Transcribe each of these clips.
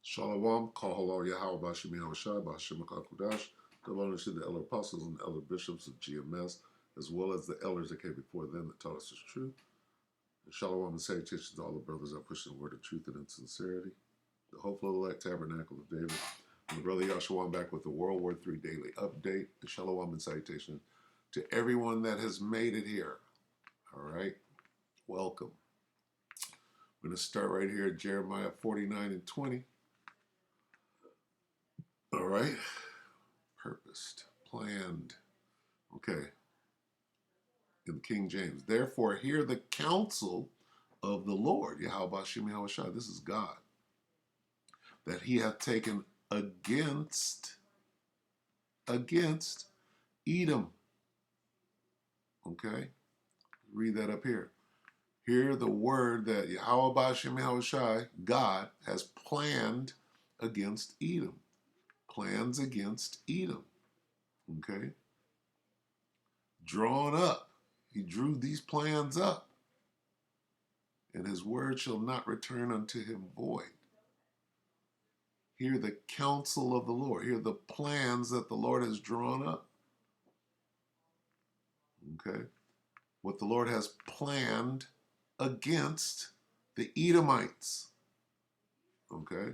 Shalom, Kahalo Yahweh Bashim Yahushai Bashim Akakudash. Double honor to the elder apostles and the elder bishops of GMS, as well as the elders that came before them that taught us the truth. And shalom and salutations to all the brothers that push the word of truth and in sincerity. The hopeful elect tabernacle of David. And the brother Yahshua back with the WW3 Daily update. And shalom and salutation to everyone that has made it here. All right, welcome. I'm going to start right here at Jeremiah 49 and 20. All right. Purposed, planned. Okay. In the King James. Therefore, hear the counsel of the Lord, Yahweh Shem Yahushua. This is God. That he hath taken against Edom. Okay. Read that up here. Hear the word that Yahweh Shem Yahushua, God, has planned against Edom. Plans against Edom. Okay. Drawn up. He drew these plans up. And his word shall not return unto him void. Hear the counsel of the Lord. Hear the plans that the Lord has drawn up. Okay. What the Lord has planned against the Edomites. Okay.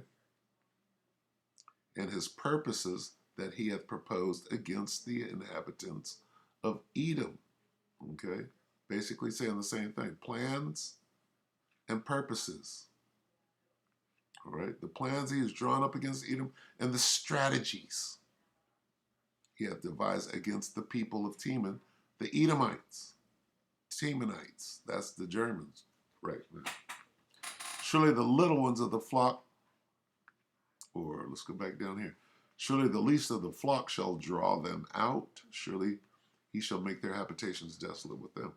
And his purposes that he hath proposed against the inhabitants of Edom. Okay. Basically saying the same thing. Plans and purposes. All right. The plans he has drawn up against Edom and the strategies he hath devised against the people of Teman, the Edomites, Temanites. That's the Germans right now. Surely the little ones of the flock, or let's go back down here. Surely the least of the flock shall draw them out. Surely he shall make their habitations desolate with them.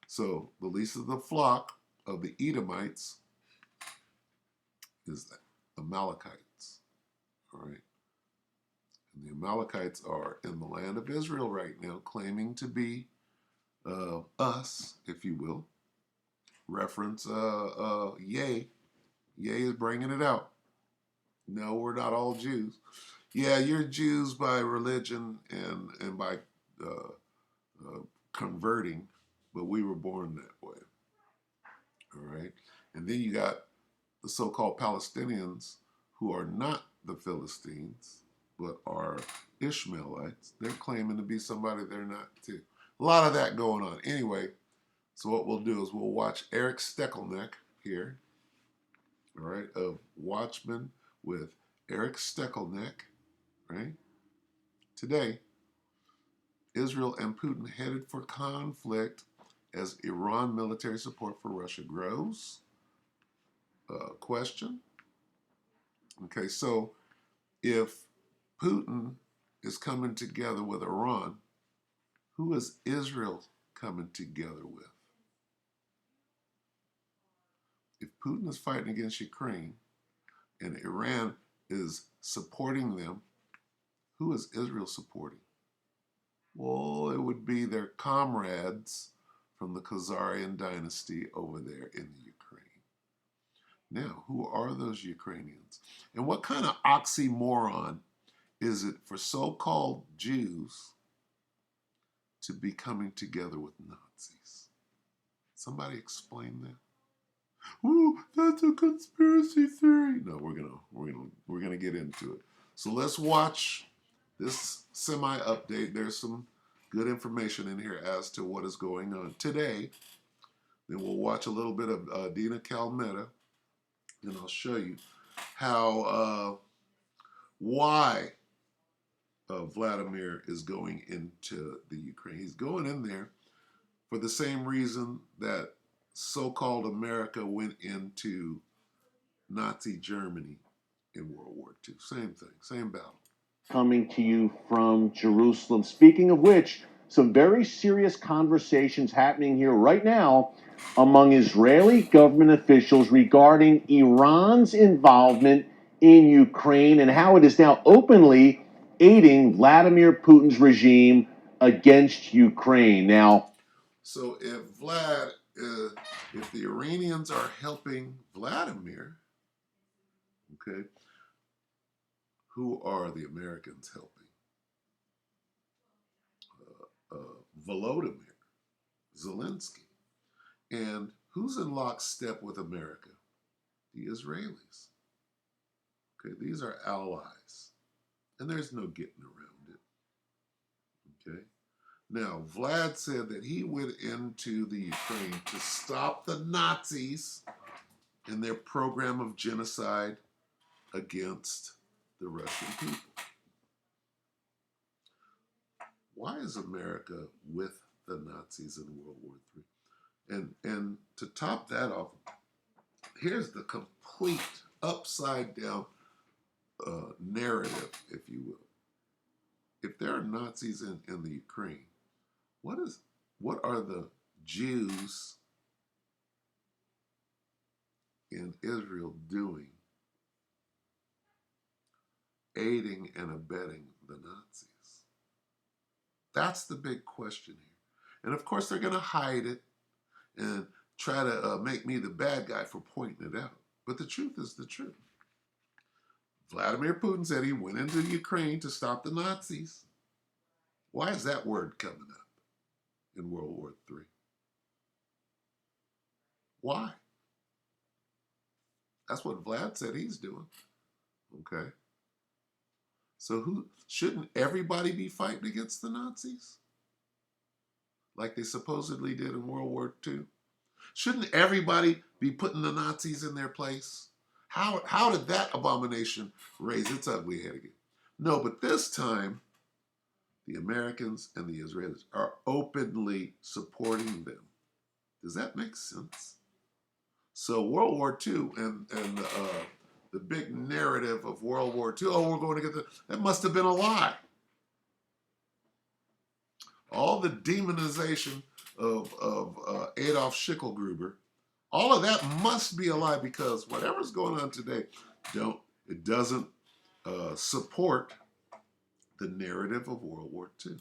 So the least of the flock of the Edomites is the Amalekites. All right. And the Amalekites are in the land of Israel right now, claiming to be us, if you will. Reference Yea. Yea is bringing it out. No, we're not all Jews. Yeah, you're Jews by religion and by converting, but we were born that way. All right. And then you got the so-called Palestinians who are not the Philistines, but are Ishmaelites. They're claiming to be somebody they're not too. A lot of that going on. Anyway, so what we'll do is we'll watch Eric Steckelneck here, all right, of Watchmen with Eric Steckelneck, right? Today, Israel and Putin headed for conflict as Iran military support for Russia grows. Question. Okay, so if Putin is coming together with Iran, who is Israel coming together with? If Putin is fighting against Ukraine and Iran is supporting them, who is Israel supporting? Well, it would be their comrades from the Khazarian dynasty over there in the Ukraine. Now, who are those Ukrainians? And what kind of oxymoron is it for so-called Jews to be coming together with Nazis? Somebody explain that. Ooh, that's a conspiracy theory. No, we're gonna get into it. So let's watch this semi-update. There's some good information in here as to what is going on today. Then we'll watch a little bit of Dina Calmetta, and I'll show you how why Vladimir is going into the Ukraine. He's going in there for the same reason that so-called America went into Nazi Germany in World War II. Same thing, same battle. Coming to you from Jerusalem. Speaking of which, some very serious conversations happening here right now among Israeli government officials regarding Iran's involvement in Ukraine and how it is now openly aiding Vladimir Putin's regime against Ukraine. Now, so if if the Iranians are helping Vladimir, okay, who are the Americans helping? Volodymyr Zelensky. And who's in lockstep with America? The Israelis. Okay, these are allies. And there's no getting around it. Okay. Now, Vlad said that he went into the Ukraine to stop the Nazis in their program of genocide against the Russian people. Why is America with the Nazis in World War III? And to top that off, here's the complete upside down narrative, if you will. If there are Nazis in the Ukraine, what are the Jews in Israel doing, aiding and abetting the Nazis? That's the big question here. And of course, they're going to hide it and try to make me the bad guy for pointing it out. But the truth is the truth. Vladimir Putin said he went into Ukraine to stop the Nazis. Why is that word coming up in World War III? Why? That's what Vlad said he's doing. Okay. So shouldn't everybody be fighting against the Nazis? Like they supposedly did in World War II? Shouldn't everybody be putting the Nazis in their place? How did that abomination raise its ugly head again? No, but this time, the Americans and the Israelis are openly supporting them. Does that make sense? So World War II and the big narrative of World War II, oh, we're going to get that must have been a lie. All the demonization of Adolf Schicklgruber, all of that must be a lie, because whatever's going on today, it doesn't support the narrative of World War II.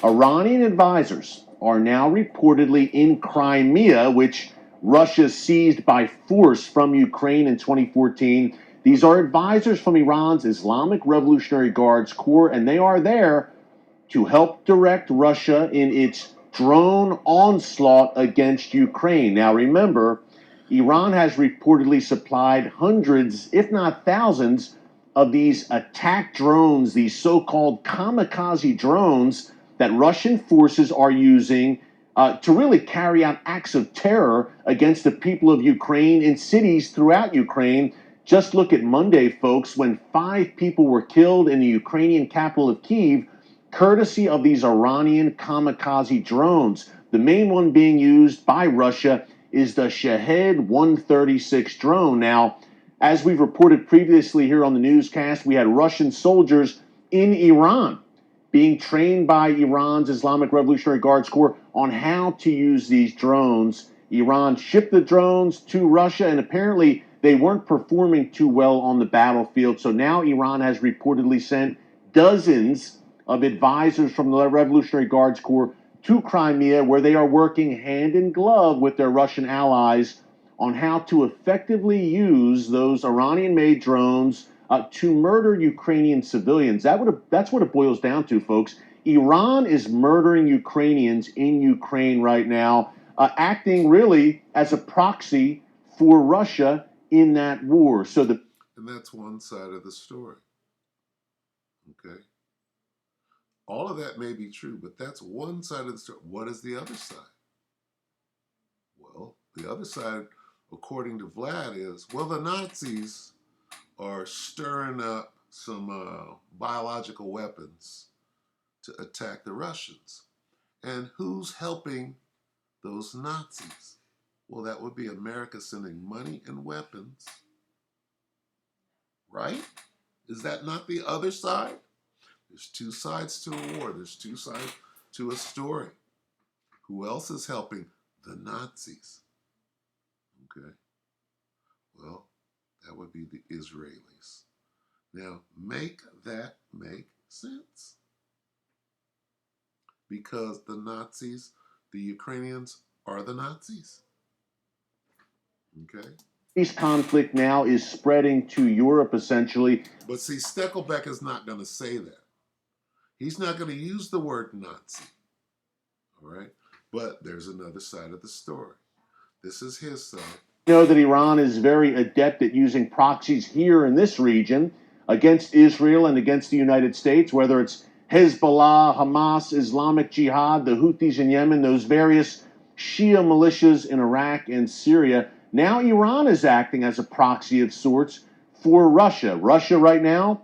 Iranian advisors are now reportedly in Crimea, which Russia seized by force from Ukraine in 2014. These are advisors from Iran's Islamic Revolutionary Guards Corps, and they are there to help direct Russia in its drone onslaught against Ukraine. Now, remember, Iran has reportedly supplied hundreds, if not thousands, of these attack drones, these so-called kamikaze drones that Russian forces are using to really carry out acts of terror against the people of Ukraine in cities throughout Ukraine. Just look at Monday, folks, when 5 people were killed in the Ukrainian capital of Kyiv, courtesy of these Iranian kamikaze drones. The main one being used by Russia is the Shahed 136 drone. Now, as we've reported previously here on the newscast, we had Russian soldiers in Iran being trained by Iran's Islamic Revolutionary Guards Corps on how to use these drones. Iran shipped the drones to Russia, and apparently they weren't performing too well on the battlefield. So now Iran has reportedly sent dozens of advisors from the Revolutionary Guards Corps to Crimea, where they are working hand in glove with their Russian allies on how to effectively use those Iranian-made drones to murder Ukrainian civilians. That's what it boils down to, folks. Iran is murdering Ukrainians in Ukraine right now, acting really as a proxy for Russia in that war. And that's one side of the story. Okay? All of that may be true, but that's one side of the story. What is the other side? Well, the other side, according to Vlad, is, well, the Nazis are stirring up some biological weapons to attack the Russians. And who's helping those Nazis? Well, that would be America sending money and weapons. Right? Is that not the other side? There's 2 sides to a war. There's 2 sides to a story. Who else is helping? The Nazis. Okay? Well, that would be the Israelis. Now, make that make sense. Because the Nazis, the Ukrainians, are the Nazis. Okay? This conflict now is spreading to Europe, essentially. But see, Steckelbeck is not going to say that. He's not going to use the word Nazi. All right? But there's another side of the story. This is his side. We know that Iran is very adept at using proxies here in this region against Israel and against the United States, whether it's Hezbollah, Hamas, Islamic Jihad, the Houthis in Yemen, those various Shia militias in Iraq and Syria. Now Iran is acting as a proxy of sorts for Russia. Russia right now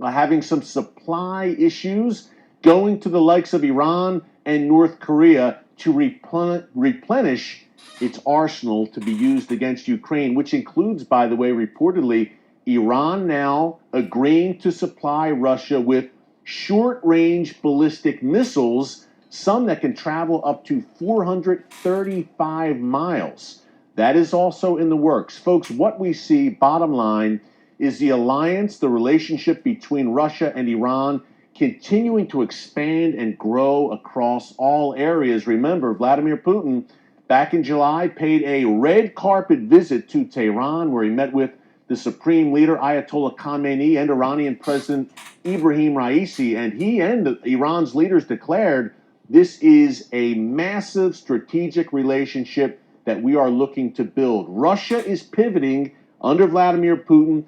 having some supply issues, going to the likes of Iran and North Korea to replenish its arsenal to be used against Ukraine, which includes, by the way, reportedly, Iran now agreeing to supply Russia with short range ballistic missiles, some that can travel up to 435 miles. That is also in the works. Folks, what we see, bottom line, is the alliance, the relationship between Russia and Iran continuing to expand and grow across all areas. Remember, Vladimir Putin, back in July, paid a red carpet visit to Tehran, where he met with the supreme leader, Ayatollah Khamenei, and Iranian President Ibrahim Raisi. And he and Iran's leaders declared this is a massive strategic relationship that we are looking to build. Russia is pivoting under Vladimir Putin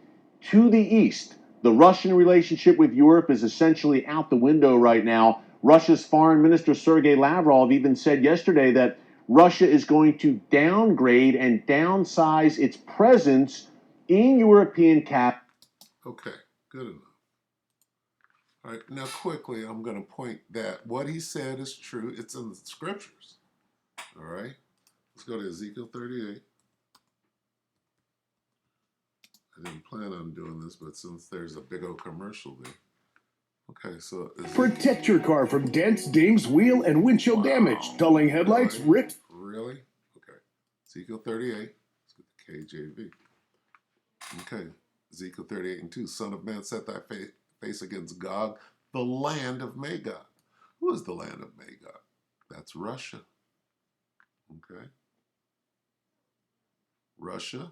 to the east. The Russian relationship with Europe is essentially out the window right now. Russia's Foreign Minister Sergei Lavrov even said yesterday that Russia is going to downgrade and downsize its presence in European cap. Okay, good enough. All right, now quickly, I'm going to point that what he said is true. It's in the scriptures. All right, let's go to Ezekiel 38. I didn't plan on doing this, but since there's a big old commercial there. Okay, so protect your car from dents, dings, wheel, and windshield damage. Dulling headlights, ripped. Really? Okay. Ezekiel 38. Let's get the KJV. Okay. Ezekiel 38 and 2. Son of man, set thy face against Gog, the land of Magog. Who is the land of Magog? That's Russia. Okay. Russia.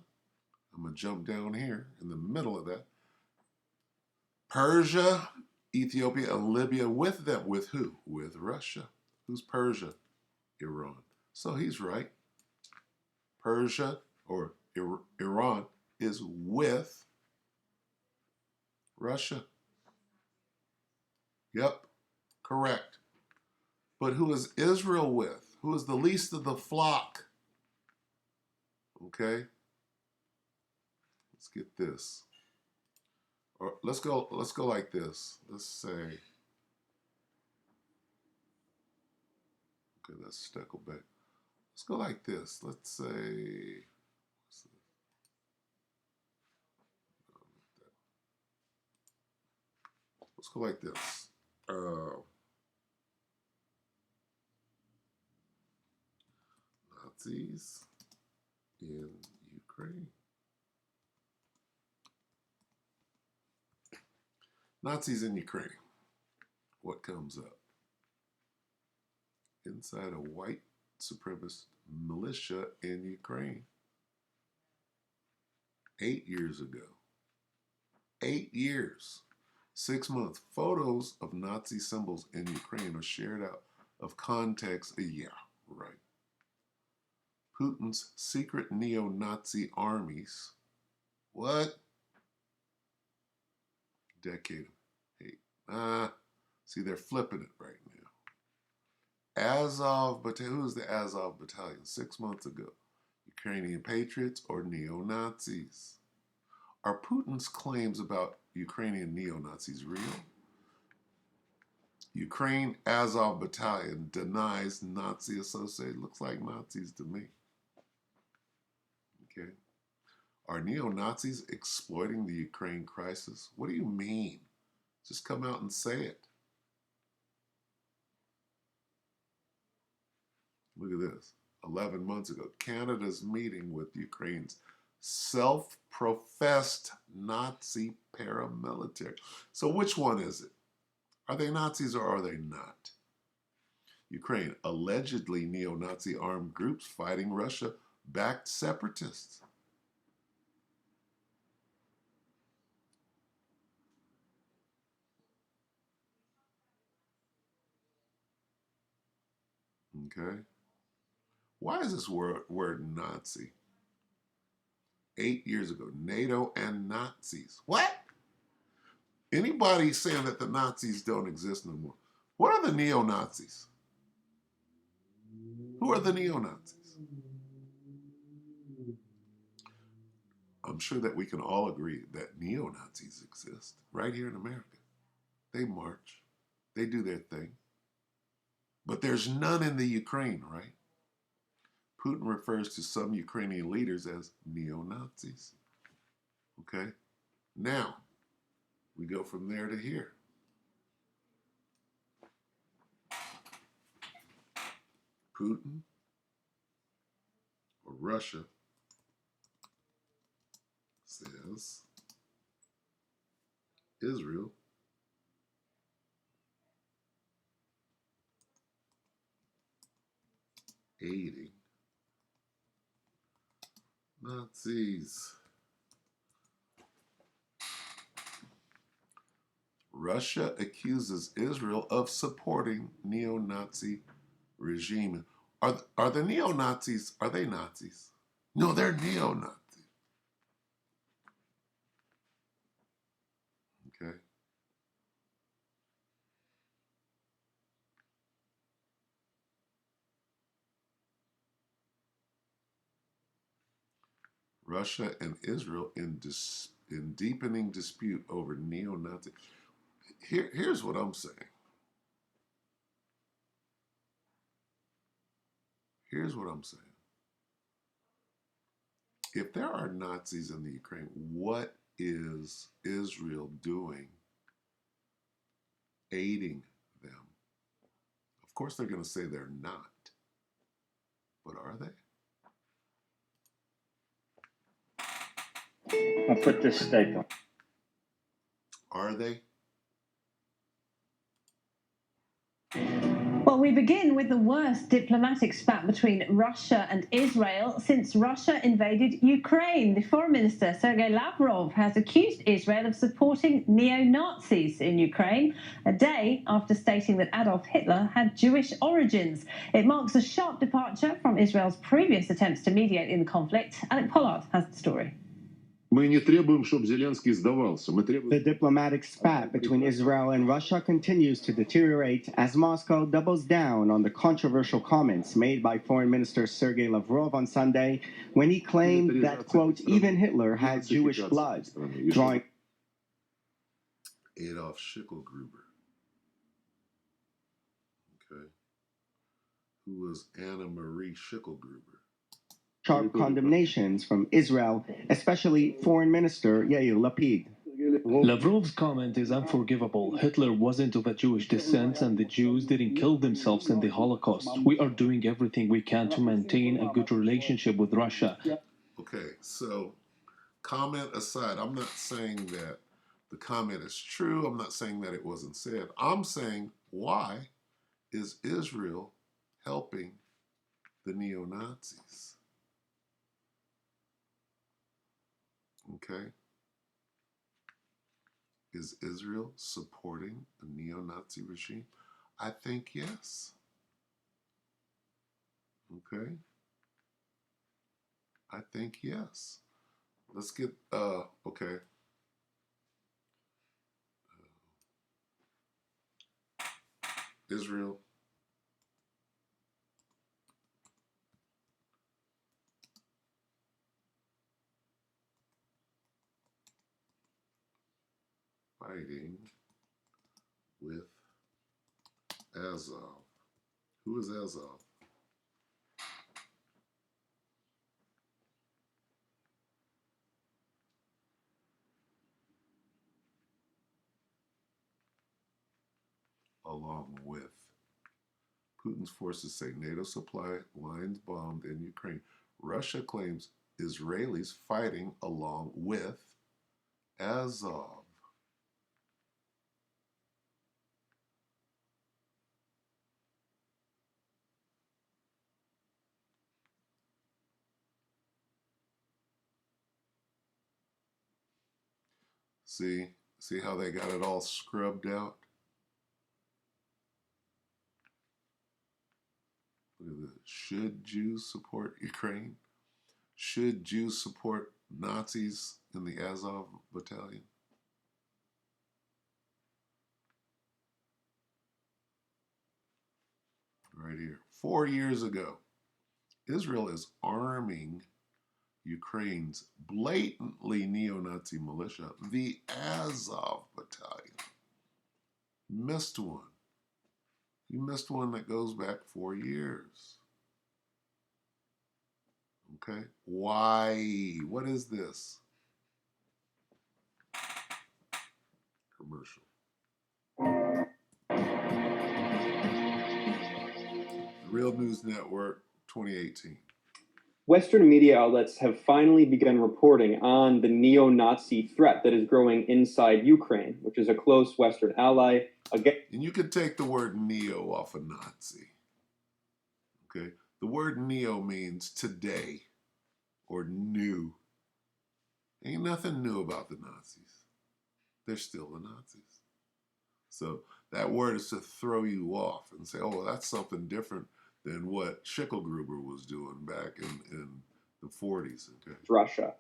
I'm going to jump down here in the middle of that. Persia, Ethiopia, and Libya with them. With who? With Russia. Who's Persia? Iran. So he's right. Persia or Iran is with Russia. Yep, correct. But who is Israel with? Who is the least of the flock? Okay. Let's get this. Or let's go like this. Let's say, okay, that's Steckelbeck. Let's go like this. Let's say, let's go like this. Nazis in Ukraine. Nazis in Ukraine. What comes up? Inside a white supremacist militia in Ukraine. 8 years ago. 8 years. 6 months. Photos of Nazi symbols in Ukraine are shared out of context. Yeah, right. Putin's secret neo-Nazi armies. What? Decade of hate. See, they're flipping it right now. Azov Battalion. Who's the Azov Battalion? 6 months ago. Ukrainian patriots or neo-Nazis? Are Putin's claims about Ukrainian neo-Nazis real? Ukraine Azov Battalion denies Nazi associated. Looks like Nazis to me. Okay. Are neo-Nazis exploiting the Ukraine crisis? What do you mean? Just come out and say it. Look at this. 11 months ago, Canada's meeting with Ukraine's self-professed Nazi paramilitary. So which one is it? Are they Nazis or are they not? Ukraine, allegedly neo-Nazi armed groups fighting Russia-backed separatists. Okay? Why is this word Nazi? 8 years ago, NATO and Nazis. What? Anybody saying that the Nazis don't exist no more? What are the neo-Nazis? Who are the neo-Nazis? I'm sure that we can all agree that neo-Nazis exist right here in America. They march. They do their thing. But there's none in the Ukraine, right? Putin refers to some Ukrainian leaders as neo-Nazis. Okay? Now, we go from there to here. Putin or Russia says Israel aiding Nazis. Russia accuses Israel of supporting neo-Nazi regime. Are the neo-Nazis, are they Nazis? No, they're neo-Nazis. Okay? Russia and Israel in deepening dispute over neo-Nazi. Here's what I'm saying. Here's what I'm saying. If there are Nazis in the Ukraine, what is Israel doing aiding them? Of course, they're going to say they're not. But are they? I'll put this steak on. Are they? Well, we begin with the worst diplomatic spat between Russia and Israel since Russia invaded Ukraine. The Foreign Minister, Sergei Lavrov, has accused Israel of supporting neo-Nazis in Ukraine, a day after stating that Adolf Hitler had Jewish origins. It marks a sharp departure from Israel's previous attempts to mediate in the conflict. Alec Pollard has the story. The diplomatic spat between Israel and Russia continues to deteriorate as Moscow doubles down on the controversial comments made by Foreign Minister Sergei Lavrov on Sunday when he claimed that, quote, even Hitler had Jewish blood, drawing Adolf Schicklgruber. Okay. Who was Anna Marie Schicklgruber? sharp condemnations from Israel, especially Foreign Minister Yair Lapid. Lavrov's comment is unforgivable. Hitler wasn't of a Jewish descent, and the Jews didn't kill themselves in the Holocaust. We are doing everything we can to maintain a good relationship with Russia. Okay, so comment aside, I'm not saying that the comment is true. I'm not saying that it wasn't said. I'm saying, why is Israel helping the neo-Nazis? Okay? Is Israel supporting a neo-Nazi regime? I think yes. Okay? I think yes. Let's get, okay. Israel fighting with Azov. Who is Azov? Along with Putin's forces say NATO supply lines bombed in Ukraine. Russia claims Israelis fighting along with Azov. See how they got it all scrubbed out? Look at this. Should Jews support Ukraine? Should Jews support Nazis in the Azov battalion? Right here. 4 years ago, Israel is arming Ukraine's blatantly neo-Nazi militia, the Azov battalion. Missed one. You missed one that goes back 4 years. Okay? Why? What is this? Commercial. Real News Network, 2018. Western media outlets have finally begun reporting on the neo-Nazi threat that is growing inside Ukraine, which is a close Western ally. And you could take the word neo off of Nazi. Okay? The word neo means today or new. Ain't nothing new about the Nazis. They're still the Nazis. So that word is to throw you off and say, oh, that's something different than what Schicklgruber was doing back in the 40s. Okay? Russia.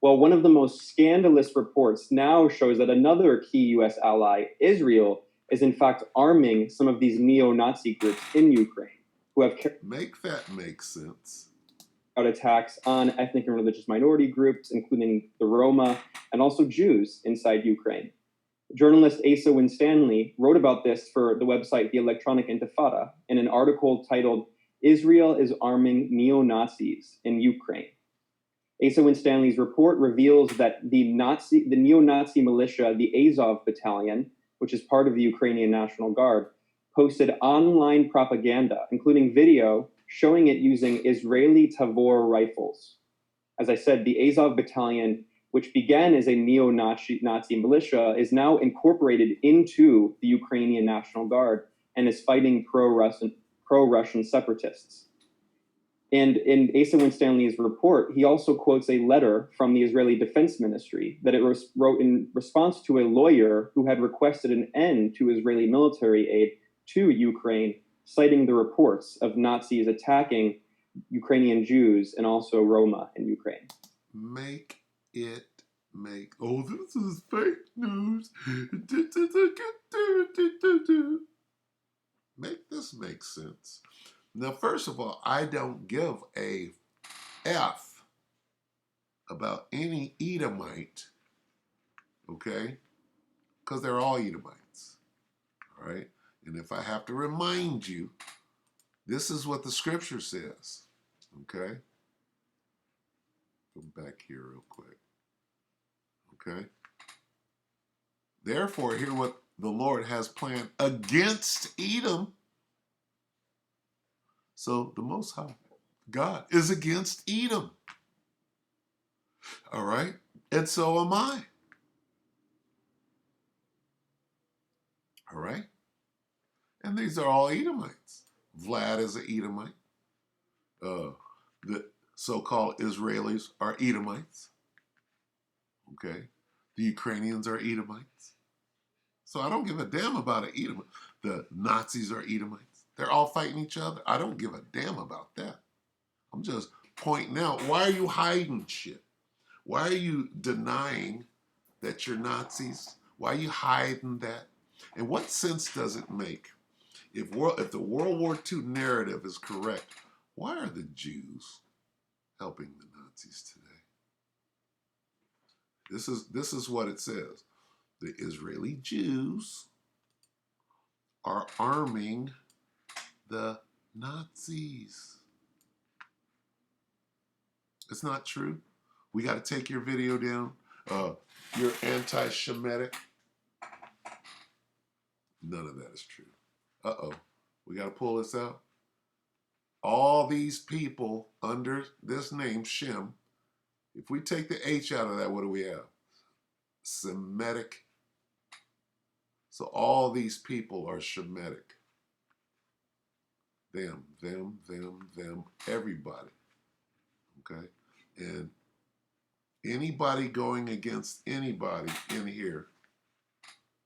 Well, one of the most scandalous reports now shows that another key U.S. ally, Israel, is in fact arming some of these neo-Nazi groups in Ukraine who have carried Make that make sense. out attacks on ethnic and religious minority groups, including the Roma and also Jews inside Ukraine. Journalist Asa Winstanley wrote about this for the website The Electronic Intifada in an article titled Israel is Arming Neo-Nazis in Ukraine. Asa Winstanley's report reveals that the neo-Nazi militia, the Azov Battalion, which is part of the Ukrainian National Guard, posted online propaganda, including video showing it using Israeli Tavor rifles. As I said, the Azov Battalion, which began as a neo-Nazi militia, is now incorporated into the Ukrainian National Guard and is fighting pro-Russian separatists. And in Asa Winstanley's report, he also quotes a letter from the Israeli Defense Ministry that it wrote in response to a lawyer who had requested an end to Israeli military aid to Ukraine, citing the reports of Nazis attacking Ukrainian Jews and also Roma in Ukraine. Make it make. Oh, this is fake news. Make this make sense. Now, first of all, I don't give a F about any Edomite, okay? Because they're all Edomites, all right? And if I have to remind you, this is what the scripture says, okay? Go back here real quick, okay? Therefore, hear what the Lord has planned against Edom. So the Most High, God, is against Edom. All right? And so am I. All right? And these are all Edomites. Vlad is an Edomite. The so-called Israelis are Edomites. Okay? The Ukrainians are Edomites. So I don't give a damn about an Edomite. The Nazis are Edomites. They're all fighting each other. I don't give a damn about that. I'm just pointing out, why are you hiding shit? Why are you denying that you're Nazis? Why are you hiding that? And what sense does it make? If the World War II narrative is correct, why are the Jews helping the Nazis today? This is what it says. The Israeli Jews are arming the Nazis. It's not true. We got to take your video down. You're anti-Shemitic. None of that is true. Uh-oh. We got to pull this out. All these people under this name, Shem, if we take the H out of that, what do we have? Semitic. So all these people are Shemitic. Them, everybody. Okay? And anybody going against anybody in here,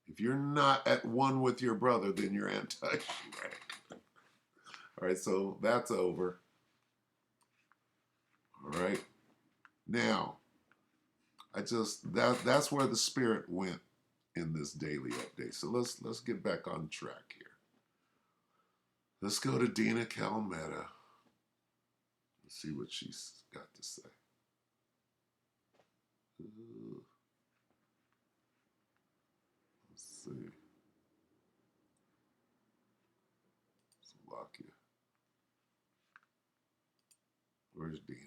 if you're not at one with your brother, then you're anti-Shemitic. All right, so that's over. All right. Now, that's where the spirit went in this daily update. So let's get back on track here. Let's go to Dina Calmetta. Let's see what she's got to say. Let's see. Slovakia. Where's Dina?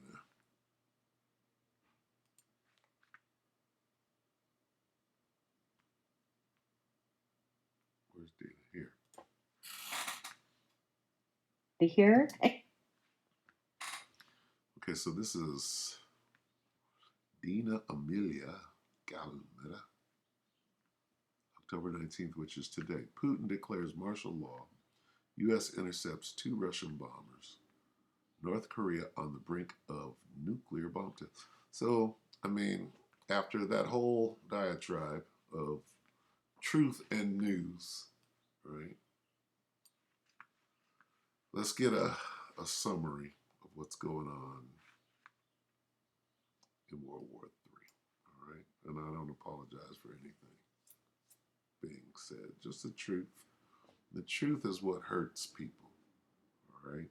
Where's Dina? Here. Here. Okay, so this is Dina Amelia Calmetta. October 19th, which is today. Putin declares martial law. U.S. intercepts 2 Russian bombers. North Korea on the brink of nuclear bomb test. So, I mean, after that whole diatribe of truth and news, right? Let's get a summary of what's going on in World War III, all right? And I don't apologize for anything being said, just the truth. The truth is what hurts people, all right?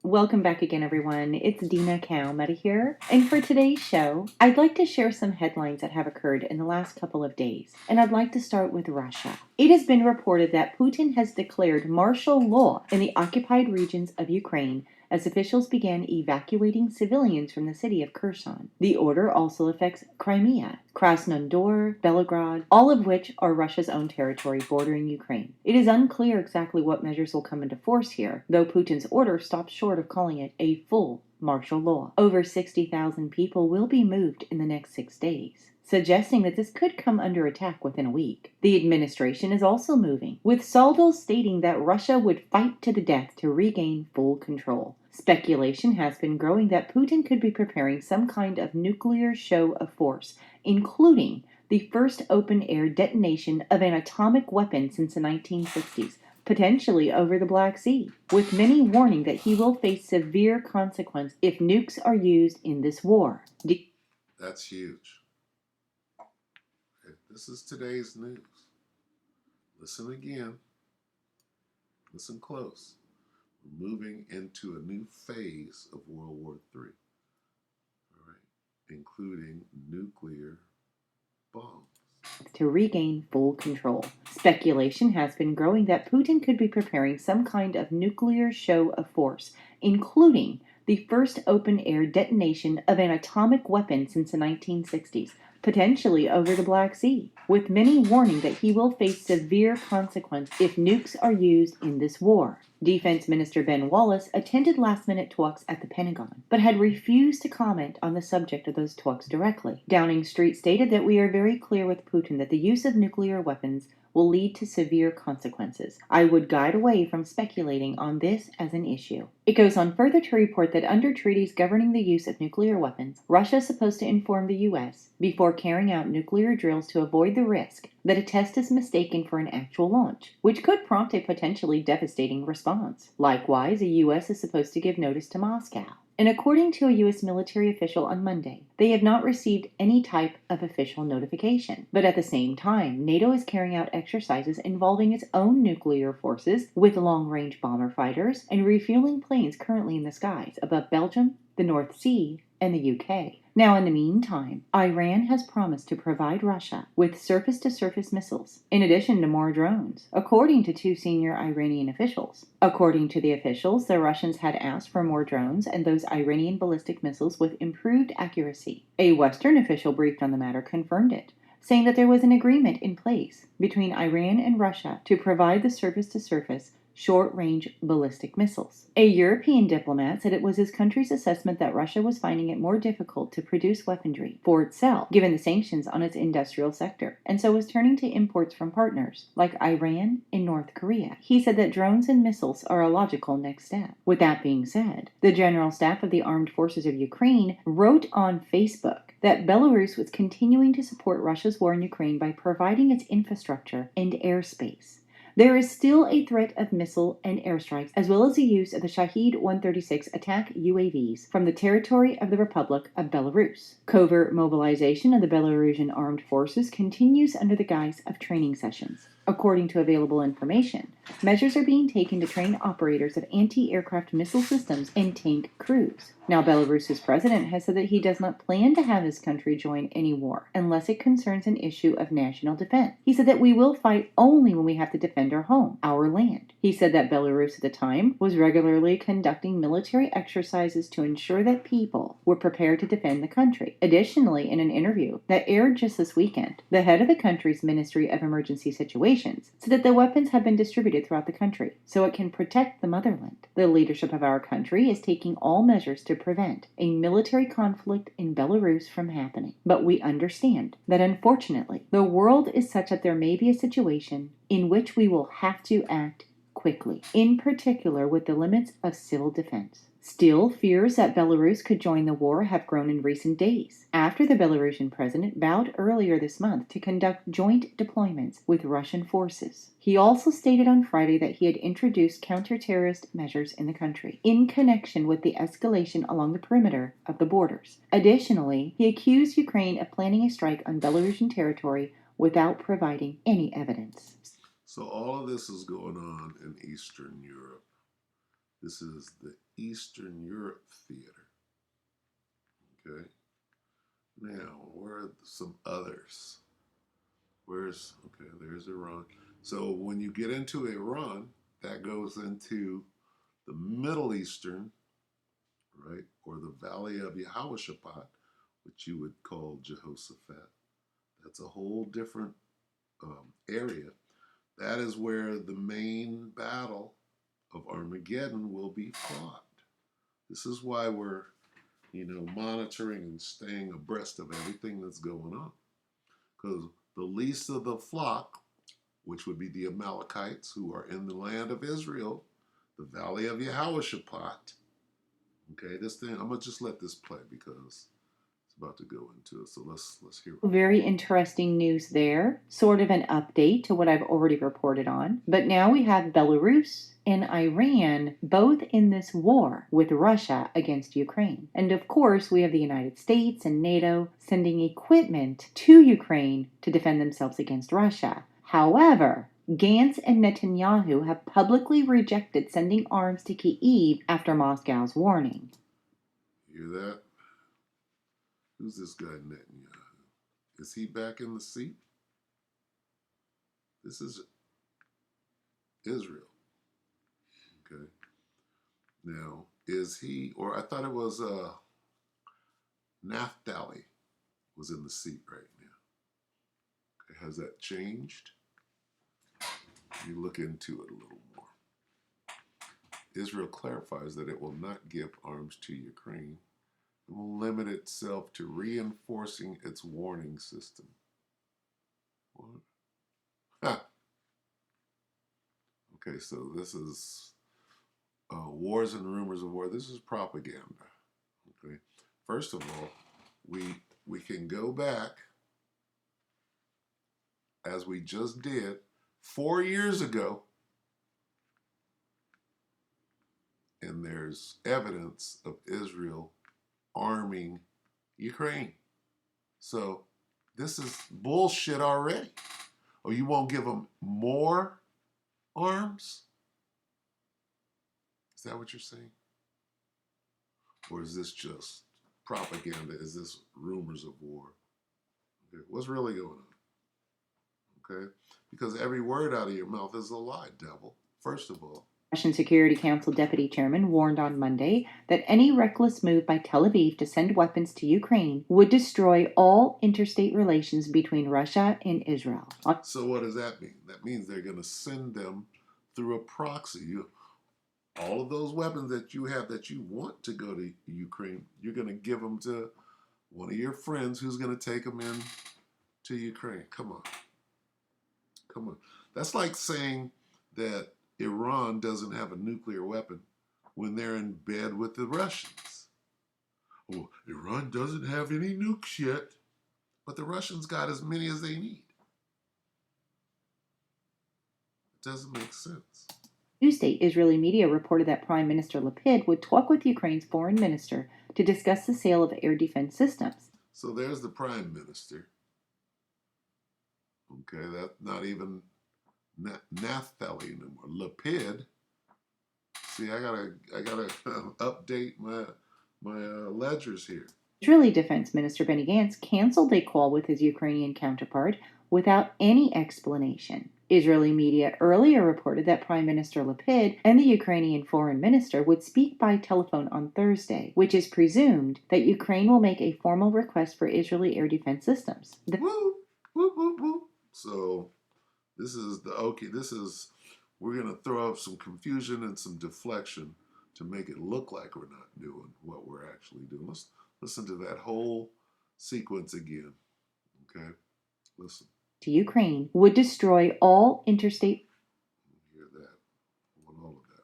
Welcome back again, everyone. It's Dina Calmetta here. And for today's show, I'd like to share some headlines that have occurred in the last couple of days. And I'd like to start with Russia. It has been reported that Putin has declared martial law in the occupied regions of Ukraine as officials began evacuating civilians from the city of Kherson. The order also affects Crimea, Krasnodar, Belgorod, all of which are Russia's own territory bordering Ukraine. It is unclear exactly what measures will come into force here, though Putin's order stops short of calling it a full martial law. Over 60,000 people will be moved in the next 6 days, suggesting that this could come under attack within a week. The administration is also moving, with Saldo stating that Russia would fight to the death to regain full control. Speculation has been growing that Putin could be preparing some kind of nuclear show of force, including the first open-air detonation of an atomic weapon since the 1960s, potentially over the Black Sea, with many warning that he will face severe consequence if nukes are used in this war. That's huge. Okay, this is today's news. Listen again. Listen close. We're moving into a new phase of World War III, all right, including nuclear bombs. To regain full control. Speculation has been growing that Putin could be preparing some kind of nuclear show of force, including the first open-air detonation of an atomic weapon since the 1960s, potentially over the Black Sea, with many warning that he will face severe consequence if nukes are used in this war. Defense Minister Ben Wallace attended last-minute talks at the Pentagon, but had refused to comment on the subject of those talks directly. Downing Street stated that we are very clear with Putin that the use of nuclear weapons will lead to severe consequences. I would guide away from speculating on this as an issue. It goes on further to report that under treaties governing the use of nuclear weapons, Russia is supposed to inform the U.S. before carrying out nuclear drills to avoid the risk that a test is mistaken for an actual launch, which could prompt a potentially devastating response. Likewise, the U.S. is supposed to give notice to Moscow. And according to a U.S. military official on Monday, they have not received any type of official notification. But at the same time, NATO is carrying out exercises involving its own nuclear forces with long-range bomber fighters and refueling planes currently in the skies above Belgium, the North Sea, and the UK. Now, in the meantime, Iran has promised to provide Russia with surface-to-surface missiles, in addition to more drones, according to 2 senior Iranian officials. According to the officials, the Russians had asked for more drones and those Iranian ballistic missiles with improved accuracy. A Western official briefed on the matter confirmed it, saying that there was an agreement in place between Iran and Russia to provide the surface-to-surface short-range ballistic missiles. A European diplomat said it was his country's assessment that Russia was finding it more difficult to produce weaponry for itself, given the sanctions on its industrial sector, and so was turning to imports from partners like Iran and North Korea. He said that drones and missiles are a logical next step. With that being said, the General Staff of the Armed Forces of Ukraine wrote on Facebook that Belarus was continuing to support Russia's war in Ukraine by providing its infrastructure and airspace. There is still a threat of missile and airstrikes, as well as the use of the Shahed 136 attack UAVs from the territory of the Republic of Belarus. Covert mobilization of the Belarusian armed forces continues under the guise of training sessions. According to available information, measures are being taken to train operators of anti-aircraft missile systems and tank crews. Now, Belarus's president has said that he does not plan to have his country join any war unless it concerns an issue of national defense. He said that we will fight only when we have to defend our home, our land. He said that Belarus at the time was regularly conducting military exercises to ensure that people were prepared to defend the country. Additionally, in an interview that aired just this weekend, the head of the country's Ministry of Emergency Situations said that the weapons have been distributed throughout the country so it can protect the motherland. The leadership of our country is taking all measures to prevent a military conflict in Belarus from happening. But we understand that unfortunately, the world is such that there may be a situation in which we will have to act quickly, in particular with the limits of civil defense. Still, fears that Belarus could join the war have grown in recent days, after the Belarusian president vowed earlier this month to conduct joint deployments with Russian forces. He also stated on Friday that he had introduced counter-terrorist measures in the country, in connection with the escalation along the perimeter of the borders. Additionally, he accused Ukraine of planning a strike on Belarusian territory without providing any evidence. So all of this is going on in Eastern Europe. This is the Eastern Europe theater. Okay. Now, where are some others? There's Iran. So when you get into Iran, that goes into the Middle Eastern, right, or the Valley of Yehoshaphat, which you would call Jehoshaphat. That's a whole different area. That is where the main battle of Armageddon will be fought. This is why we're, monitoring and staying abreast of everything that's going on. Because the least of the flock, which would be the Amalekites who are in the land of Israel, the Valley of Yehoshaphat. Okay, this thing, I'm going to just let this play because it's about to go into it. So let's hear it. Very interesting news there. Sort of an update to what I've already reported on. But now we have Belarus and Iran both in this war with Russia against Ukraine. And of course, we have the United States and NATO sending equipment to Ukraine to defend themselves against Russia. However, Gantz and Netanyahu have publicly rejected sending arms to Kyiv after Moscow's warning. Hear that? Who's this guy Netanyahu? Is he back in the seat? This is Israel. Okay. Now, is he, or I thought it was Naphtali was in the seat right now. Okay, has that changed? You look into it a little more. Israel clarifies that it will not give arms to Ukraine. It will limit itself to reinforcing its warning system. What? Ha! Okay, so this is wars and rumors of war. This is propaganda. Okay, first of all, we can go back, as we just did 4 years ago, and there's evidence of Israel arming Ukraine. So this is bullshit already. Oh, you won't give them more arms? Is that what you're saying? Or is this just propaganda? Is this rumors of war? Okay, what's really going on? Okay? Because every word out of your mouth is a lie, devil. First of all, Russian Security Council Deputy Chairman warned on Monday that any reckless move by Tel Aviv to send weapons to Ukraine would destroy all interstate relations between Russia and Israel. So what does that mean? That means they're going to send them through a proxy. All of those weapons that you have that you want to go to Ukraine, you're going to give them to one of your friends who's going to take them in to Ukraine. Come on. Come on. That's like saying that Iran doesn't have a nuclear weapon when they're in bed with the Russians. Oh, Iran doesn't have any nukes yet, but the Russians got as many as they need. It doesn't make sense. Tuesday, Israeli media reported that Prime Minister Lapid would talk with Ukraine's foreign minister to discuss the sale of air defense systems. So there's the Prime Minister. Okay, that's not even Naphtali anymore. Lapid. See, I gotta update my ledgers here. Israeli Defense Minister Benny Gantz canceled a call with his Ukrainian counterpart without any explanation. Israeli media earlier reported that Prime Minister Lapid and the Ukrainian foreign minister would speak by telephone on Thursday, which is presumed that Ukraine will make a formal request for Israeli air defense systems. Woo, woo, woo, woo. So this is we're going to throw up some confusion and some deflection to make it look like we're not doing what we're actually doing. Let's listen to that whole sequence again. Okay? Listen. To Ukraine would destroy all interstate Hear that. I want all of that.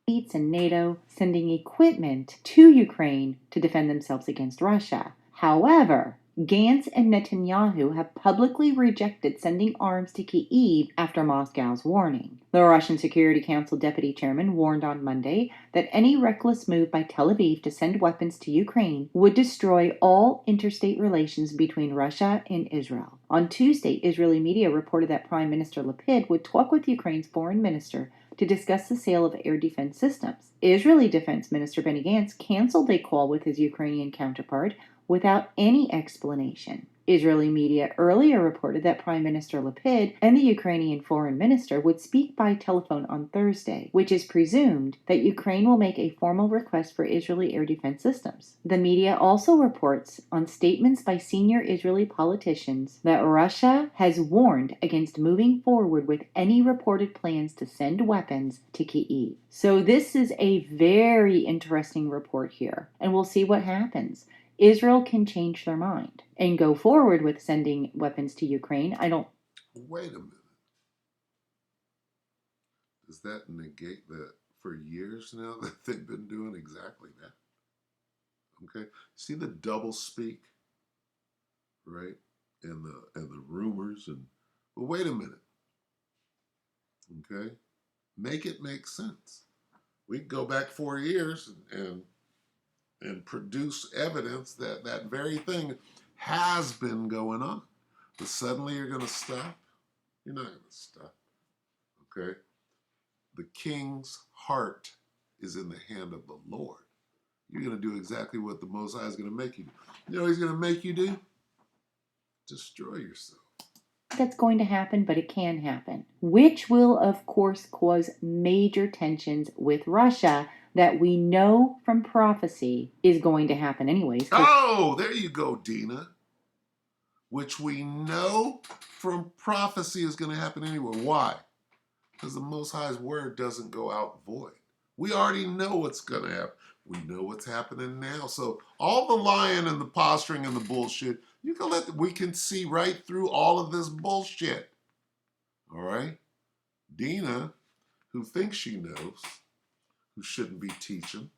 fleets and NATO sending equipment to Ukraine to defend themselves against Russia. However, Gantz and Netanyahu have publicly rejected sending arms to Kyiv after Moscow's warning. The Russian Security Council deputy chairman warned on Monday that any reckless move by Tel Aviv to send weapons to Ukraine would destroy all interstate relations between Russia and Israel. On Tuesday, Israeli media reported that Prime Minister Lapid would talk with Ukraine's foreign minister to discuss the sale of air defense systems. Israeli Defense Minister Benny Gantz canceled a call with his Ukrainian counterpart without any explanation. Israeli media earlier reported that Prime Minister Lapid and the Ukrainian foreign minister would speak by telephone on Thursday, which is presumed that Ukraine will make a formal request for Israeli air defense systems. The media also reports on statements by senior Israeli politicians that Russia has warned against moving forward with any reported plans to send weapons to Kyiv. So this is a very interesting report here, and we'll see what happens. Israel can change their mind and go forward with sending weapons to Ukraine. Wait a minute. Does that negate that for years now that they've been doing exactly that? Okay. See the double speak, right? And the rumors but wait a minute. Okay. Make it make sense. We can go back 4 years and produce evidence that that very thing has been going on. But suddenly you're going to stop? You're not going to stop. Okay? The king's heart is in the hand of the Lord. You're going to do exactly what the Most High is going to make you do. You know what he's going to make you do? Destroy yourself. That's going to happen, but it can happen, which will, of course, cause major tensions with Russia that we know from prophecy is going to happen anyways. Oh, there you go, Dina. Which we know from prophecy is going to happen anyway. Why? Because the Most High's word doesn't go out void. We already know what's going to happen. We know what's happening now. So all the lying and the posturing and the bullshit, we can see right through all of this bullshit. All right? Dina, who thinks she knows, who shouldn't be teaching,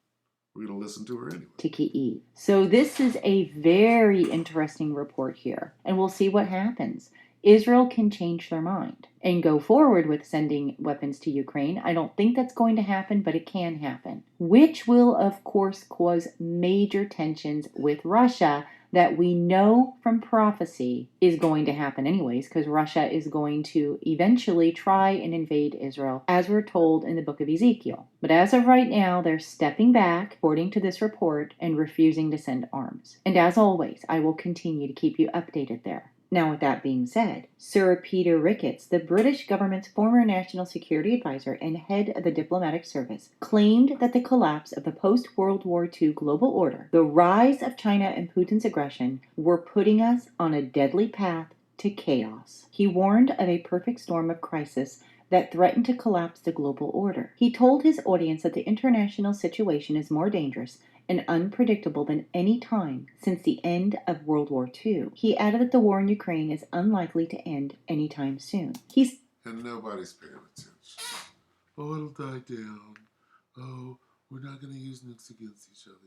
we're going to listen to her anyway. To Kyiv. So this is a very interesting report here, and we'll see what happens. Israel can change their mind and go forward with sending weapons to Ukraine. I don't think that's going to happen, but it can happen, which will, of course, cause major tensions with Russia that we know from prophecy is going to happen anyways, because Russia is going to eventually try and invade Israel, as we're told in the book of Ezekiel. But as of right now, they're stepping back, according to this report, and refusing to send arms. And as always, I will continue to keep you updated there. Now, with that being said, Sir Peter Ricketts, the British government's former national security advisor and head of the diplomatic service, claimed that the collapse of the post-World War II global order, the rise of China and Putin's aggression, were putting us on a deadly path to chaos. He warned of a perfect storm of crisis that threaten to collapse the global order. He told his audience that the international situation is more dangerous and unpredictable than any time since the end of World War II. He added that the war in Ukraine is unlikely to end anytime soon. And nobody's paying attention. Oh, it'll die down. Oh, we're not going to use nukes against each other.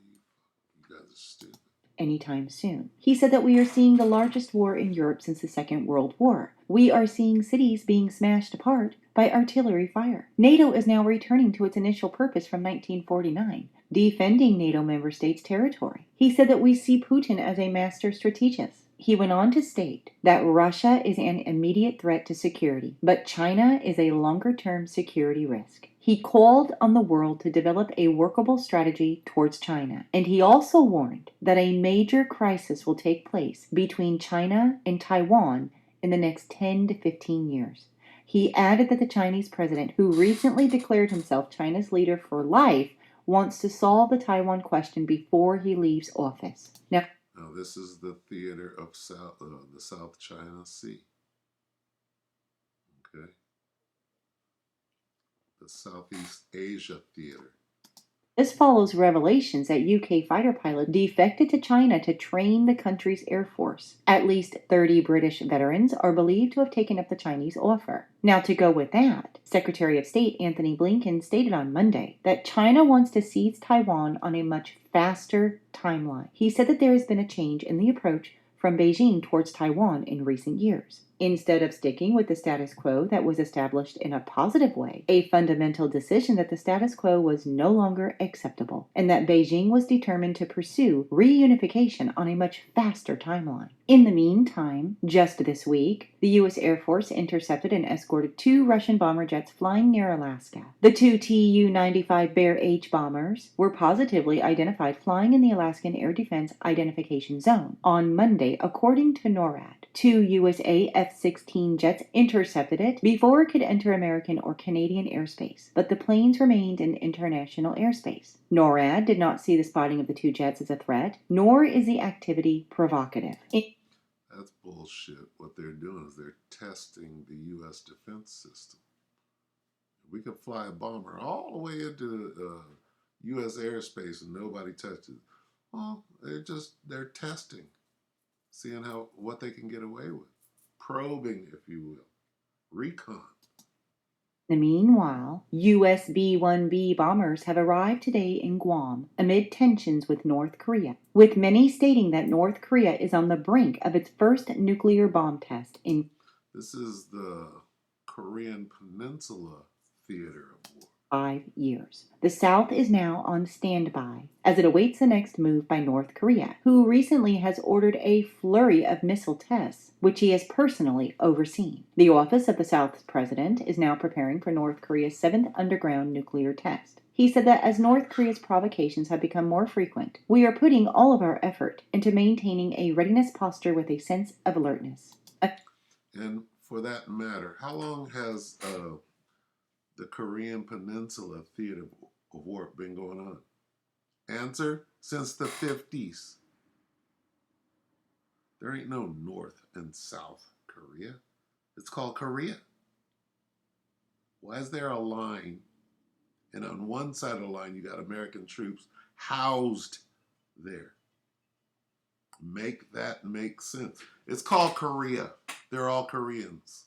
You guys are stupid. Anytime soon. He said that we are seeing the largest war in Europe since the Second World War. We are seeing cities being smashed apart by artillery fire. NATO is now returning to its initial purpose from 1949, defending NATO member states' territory. He said that we see Putin as a master strategist. He went on to state that Russia is an immediate threat to security, but China is a longer-term security risk. He called on the world to develop a workable strategy towards China, and he also warned that a major crisis will take place between China and Taiwan in the next 10 to 15 years. He added that the Chinese president, who recently declared himself China's leader for life, wants to solve the Taiwan question before he leaves office. Now, this is the theater of the South China Sea. Okay. The Southeast Asia theater. this follows revelations that UK fighter pilots defected to China to train the country's air force. At least 30 British veterans are believed to have taken up the Chinese offer. Now, to go with that, Secretary of State Anthony Blinken stated on Monday that China wants to seize Taiwan on a much faster timeline. He said that there has been a change in the approach from Beijing towards Taiwan in recent years. Instead of sticking with the status quo that was established in a positive way, a fundamental decision that the status quo was no longer acceptable, and that Beijing was determined to pursue reunification on a much faster timeline. In the meantime, just this week, the U.S. Air Force intercepted and escorted 2 Russian bomber jets flying near Alaska. The 2 Tu-95 Bear H bombers were positively identified flying in the Alaskan Air Defense Identification Zone on Monday, according to NORAD. 2 USA F-16 jets intercepted it before it could enter American or Canadian airspace, but the planes remained in international airspace. NORAD did not see the spotting of the 2 jets as a threat, nor is the activity provocative. That's bullshit. What they're doing is they're testing the U.S. defense system. We could fly a bomber all the way into U.S. airspace and nobody touches it. Well, they're testing, seeing what they can get away with. Probing, if you will. Recon. Meanwhile, US B-1B bombers have arrived today in Guam amid tensions with North Korea, with many stating that North Korea is on the brink of its first nuclear bomb test in This is the Korean Peninsula theater of war. 5 years. The South is now on standby as it awaits the next move by North Korea, who recently has ordered a flurry of missile tests, which he has personally overseen. The office of the South's president is now preparing for North Korea's 7th underground nuclear test. He said that as North Korea's provocations have become more frequent, we are putting all of our effort into maintaining a readiness posture with a sense of alertness. And for that matter, how long has the Korean Peninsula theater of war been going on? Answer, since the 50s. There ain't no North and South Korea. It's called Korea. Why is there a line? And on one side of the line, you got American troops housed there. Make that make sense. It's called Korea. They're all Koreans.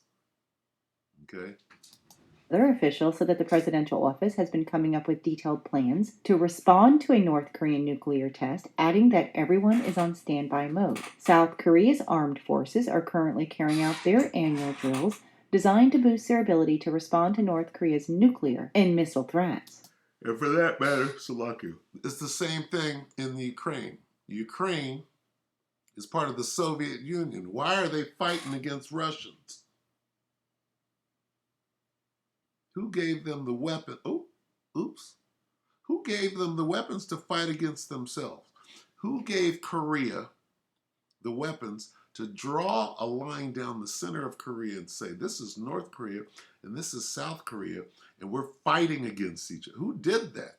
Okay? Other officials said that the presidential office has been coming up with detailed plans to respond to a North Korean nuclear test, adding that everyone is on standby mode. South Korea's armed forces are currently carrying out their annual drills designed to boost their ability to respond to North Korea's nuclear and missile threats. And for that matter, Salaku, it's the same thing in the Ukraine. Ukraine is part of the Soviet Union. Why are they fighting against Russians? Who gave them the weapon? Who gave them the weapons to fight against themselves? Who gave Korea the weapons to draw a line down the center of Korea and say, this is North Korea and this is South Korea, and we're fighting against each other? Who did that?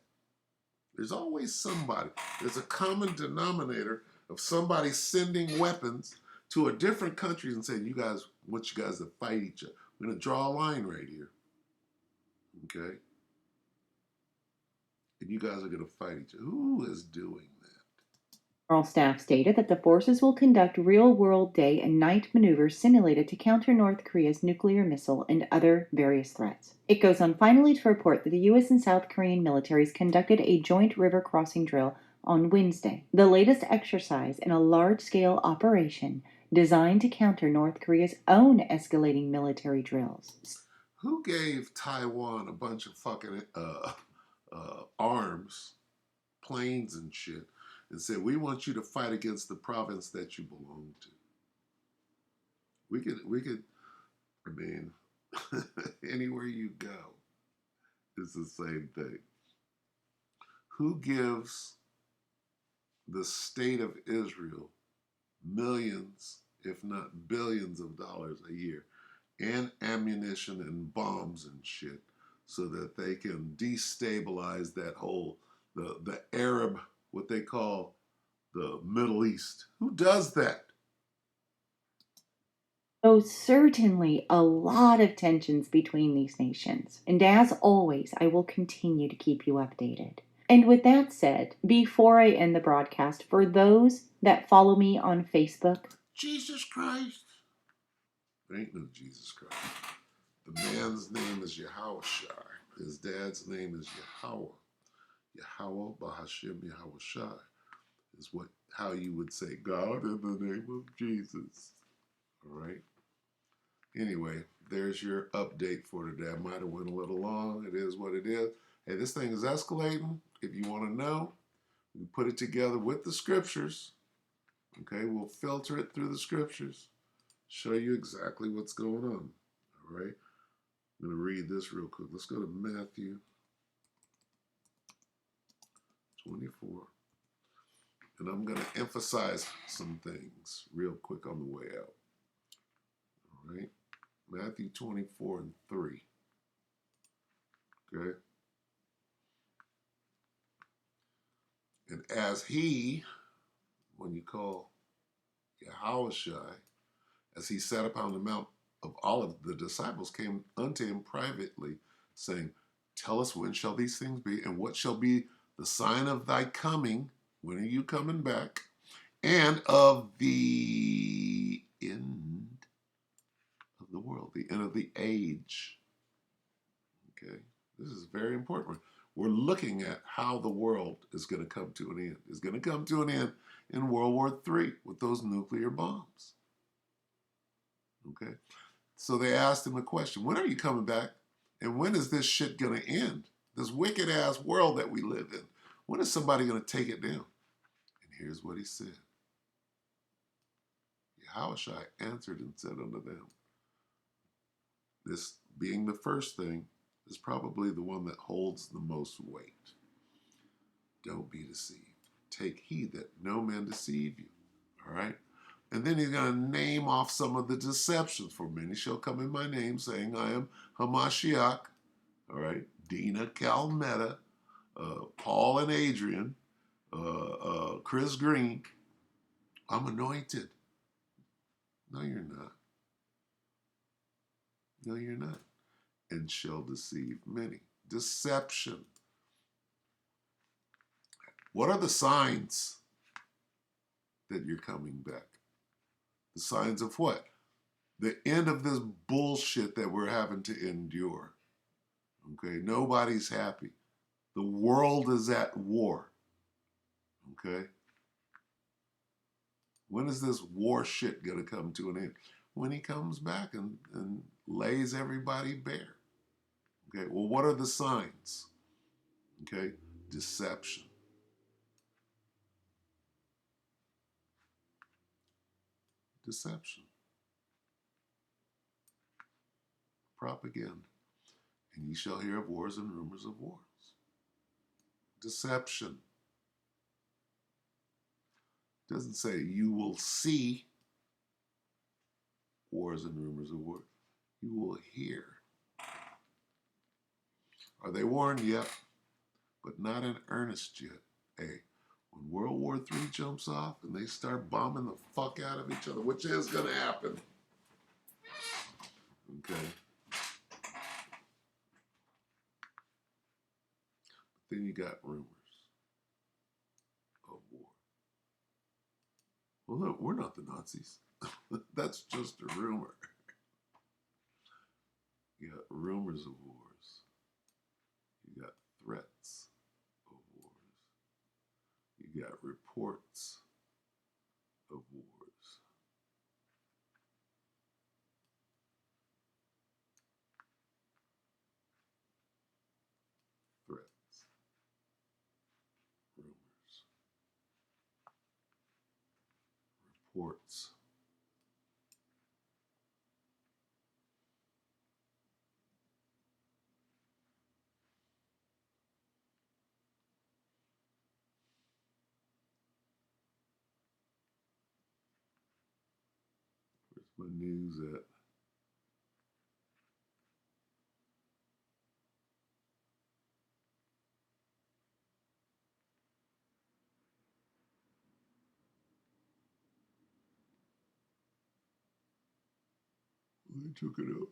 There's always somebody. There's a common denominator of somebody sending weapons to a different country and saying, you guys, want you guys to fight each other. We're going to draw a line right here. Okay? And you guys are going to fight each other. Who is doing that? General Staff stated that the forces will conduct real-world day and night maneuvers simulated to counter North Korea's nuclear missile and other various threats. It goes on finally to report that the U.S. and South Korean militaries conducted a joint river crossing drill on Wednesday, the latest exercise in a large-scale operation designed to counter North Korea's own escalating military drills. Who gave Taiwan a bunch of fucking arms, planes and shit, and said, we want you to fight against the province that you belong to? We could, I mean, anywhere you go, it's the same thing. Who gives the state of Israel millions, if not billions of dollars a year, and ammunition and bombs and shit, so that they can destabilize that whole, the Arab, what they call the Middle East? Who does that? So certainly a lot of tensions between these nations. And as always, I will continue to keep you updated. And with that said, before I end the broadcast, for those that follow me on Facebook, Jesus Christ. There ain't no Jesus Christ. The man's name is Yahushua. His dad's name is Yahweh. Yahweh Bahashim Yahushua is how you would say God in the name of Jesus. All right. Anyway, there's your update for today. I might have went a little long. It is what it is. Hey, this thing is escalating. If you want to know, we put it together with the scriptures. Okay, we'll filter it through the scriptures, show you exactly what's going on. All right, I'm going to read this real quick. Let's go to Matthew 24. And I'm going to emphasize some things real quick on the way out. All right, Matthew 24 and 3. Okay. And as he, when you call Yahushua, as he sat upon the Mount of Olives, the disciples came unto him privately, saying, tell us, when shall these things be, and what shall be the sign of thy coming? When are you coming back? And of the end of the world, the end of the age. Okay, this is very important. We're looking at how the world is going to come to an end. It's going to come to an end in World War III with those nuclear bombs. Okay, so they asked him a question: when are you coming back? And when is this shit going to end? This wicked ass world that we live in. When is somebody going to take it down? And here's what he said. Yahushua answered and said unto them, this being the first thing is probably the one that holds the most weight. Don't be deceived. Take heed that no man deceive you. All right? And then he's going to name off some of the deceptions. For many shall come in my name, saying, I am Hamashiach. All right? Dina Calmetta, Paul and Adrian, Chris Green. I'm anointed. No, you're not. No, you're not. And shall deceive many. Deception. What are the signs that you're coming back? The signs of what? The end of this bullshit that we're having to endure. Okay, nobody's happy. The world is at war. Okay? When is this war shit going to come to an end? When he comes back and lays everybody bare. Okay, well, what are the signs? Okay, deception. Deception. Propaganda. And ye shall hear of wars and rumors of wars. Deception. It doesn't say you will see wars and rumors of wars. You will hear. Are they warned yet? But not in earnest yet. Hey, when World War III jumps off and they start bombing the fuck out of each other, which is going to happen. Okay. Then you got rumors of war. Well, look, we're not the Nazis. That's just a rumor. You got rumors of wars. You got threats of wars. You got reports of wars. Threats, rumors, reports. Where's my news at? They took it out.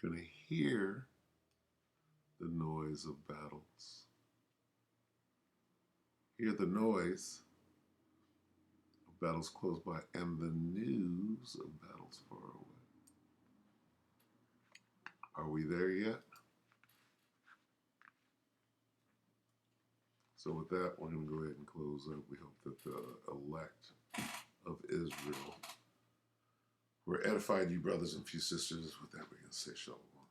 You're going to hear the noise of battles. Hear the noise of battles close by and the news of battles far away. Are we there yet? So with that, we're going to go ahead and close up. We hope that the elect of Israel were edified, you brothers and few sisters. With that, we're going to say shalom.